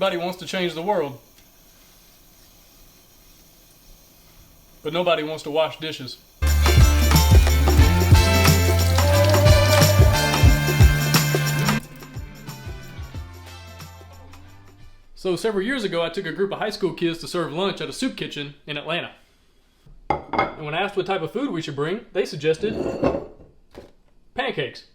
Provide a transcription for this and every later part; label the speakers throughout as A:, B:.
A: Everybody wants to change the world, but nobody wants to wash dishes. So several years ago, I took a group of high school kids to serve lunch at a soup kitchen in Atlanta. And when I asked what type of food we should bring, they suggested pancakes.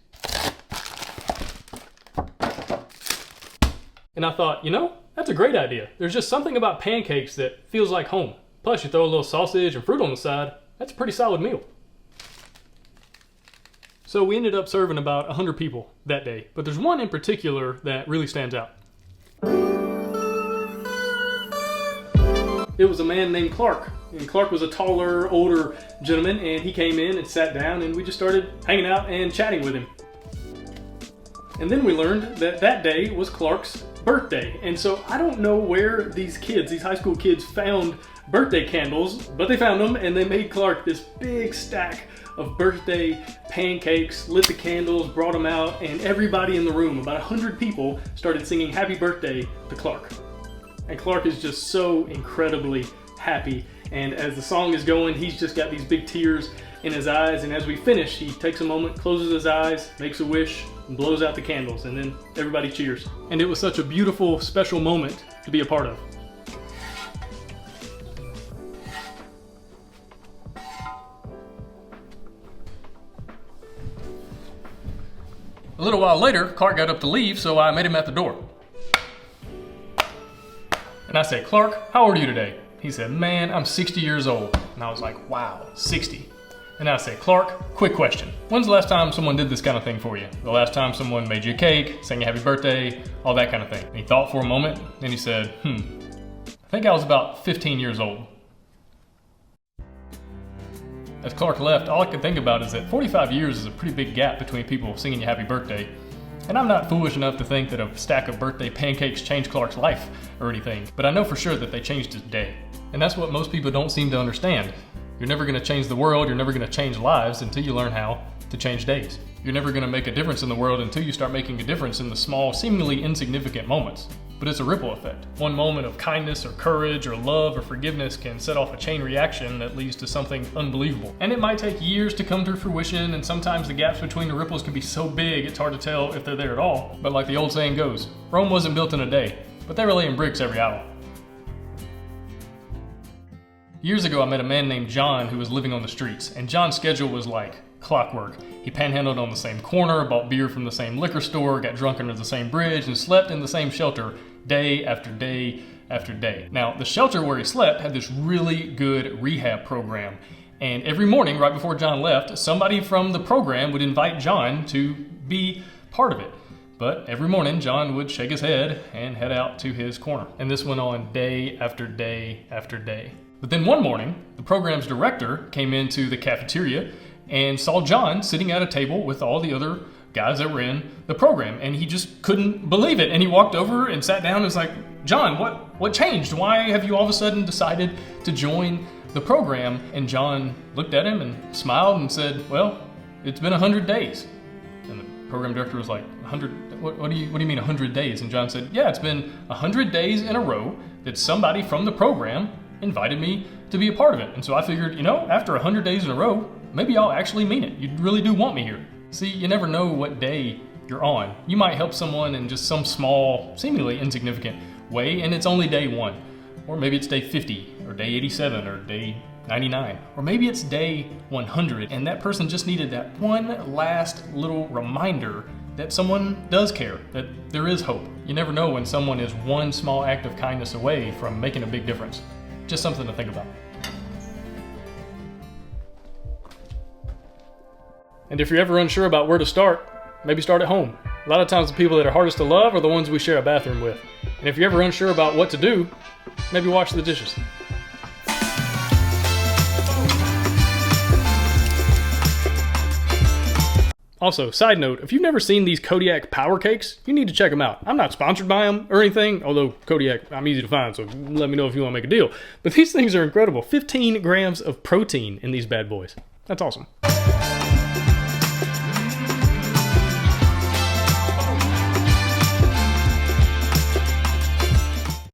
A: And I thought, you know, that's a great idea. There's just something about pancakes that feels like home. Plus, you throw a little sausage and fruit on the side, that's a pretty solid meal. So we ended up serving about 100 people that day, but there's one in particular that really stands out. It was a man named Clark. And Clark was a taller, older gentleman, and he came in and sat down, and we just started hanging out and chatting with him. And then we learned that that day was Clark's birthday. And so I don't know where these kids, these high school kids, found birthday candles, but they found them, and they made Clark this big stack of birthday pancakes, lit the candles, brought them out, and everybody in the room, about 100 people, started singing happy birthday to Clark. And Clark is just so incredibly happy. And as the song is going, he's just got these big tears in his eyes. And as we finish, he takes a moment, closes his eyes, makes a wish, and blows out the candles. And then everybody cheers. And it was such a beautiful, special moment to be a part of. A little while later, Clark got up to leave, so I met him at the door. And I said, "Clark, how old are you today?" He said, "Man, I'm 60 years old." And I was like, wow, 60. And I said, "Clark, quick question. When's the last time someone did this kind of thing for you? The last time someone made you a cake, sang you happy birthday, all that kind of thing?" And he thought for a moment, then he said, I think I was about 15 years old. As Clark left, all I could think about is that 45 years is a pretty big gap between people singing you happy birthday. And I'm not foolish enough to think that a stack of birthday pancakes changed Clark's life or anything, but I know for sure that they changed his day. And that's what most people don't seem to understand. You're never going to change the world, you're never going to change lives until you learn how to change days. You're never going to make a difference in the world until you start making a difference in the small, seemingly insignificant moments. But it's a ripple effect. One moment of kindness or courage or love or forgiveness can set off a chain reaction that leads to something unbelievable. And it might take years to come to fruition, and sometimes the gaps between the ripples can be so big it's hard to tell if they're there at all. But like the old saying goes, Rome wasn't built in a day, but they were laying bricks every hour. Years ago, I met a man named John who was living on the streets, and John's schedule was like clockwork. He panhandled on the same corner, bought beer from the same liquor store, got drunk under the same bridge, and slept in the same shelter day after day after day. Now, the shelter where he slept had this really good rehab program, and every morning right before John left, somebody from the program would invite John to be part of it. But every morning, John would shake his head and head out to his corner. And this went on day after day after day. But then one morning, the program's director came into the cafeteria and saw John sitting at a table with all the other guys that were in the program, and he just couldn't believe it. And he walked over and sat down and was like, "John, what changed? Why have you all of a sudden decided to join the program?" And John looked at him and smiled and said, "Well, it's been 100 days. And the program director was like, 100? What do you mean 100 days? And John said, "Yeah, it's been 100 days in a row that somebody from the program invited me to be a part of it. And so I figured, you know, after 100 days in a row, maybe I'll actually mean it. You really do want me here." See, you never know what day you're on. You might help someone in just some small, seemingly insignificant way, and it's only day 1. Or maybe it's day 50, or day 87, or day 99. Or maybe it's day 100, and that person just needed that one last little reminder that someone does care, that there is hope. You never know when someone is one small act of kindness away from making a big difference. Just something to think about. And if you're ever unsure about where to start, maybe start at home. A lot of times the people that are hardest to love are the ones we share a bathroom with. And if you're ever unsure about what to do, maybe wash the dishes. Also, side note, if you've never seen these Kodiak Power Cakes, you need to check them out. I'm not sponsored by them or anything, although Kodiak, I'm easy to find, so let me know if you want to make a deal. But these things are incredible. 15 grams of protein in these bad boys. That's awesome.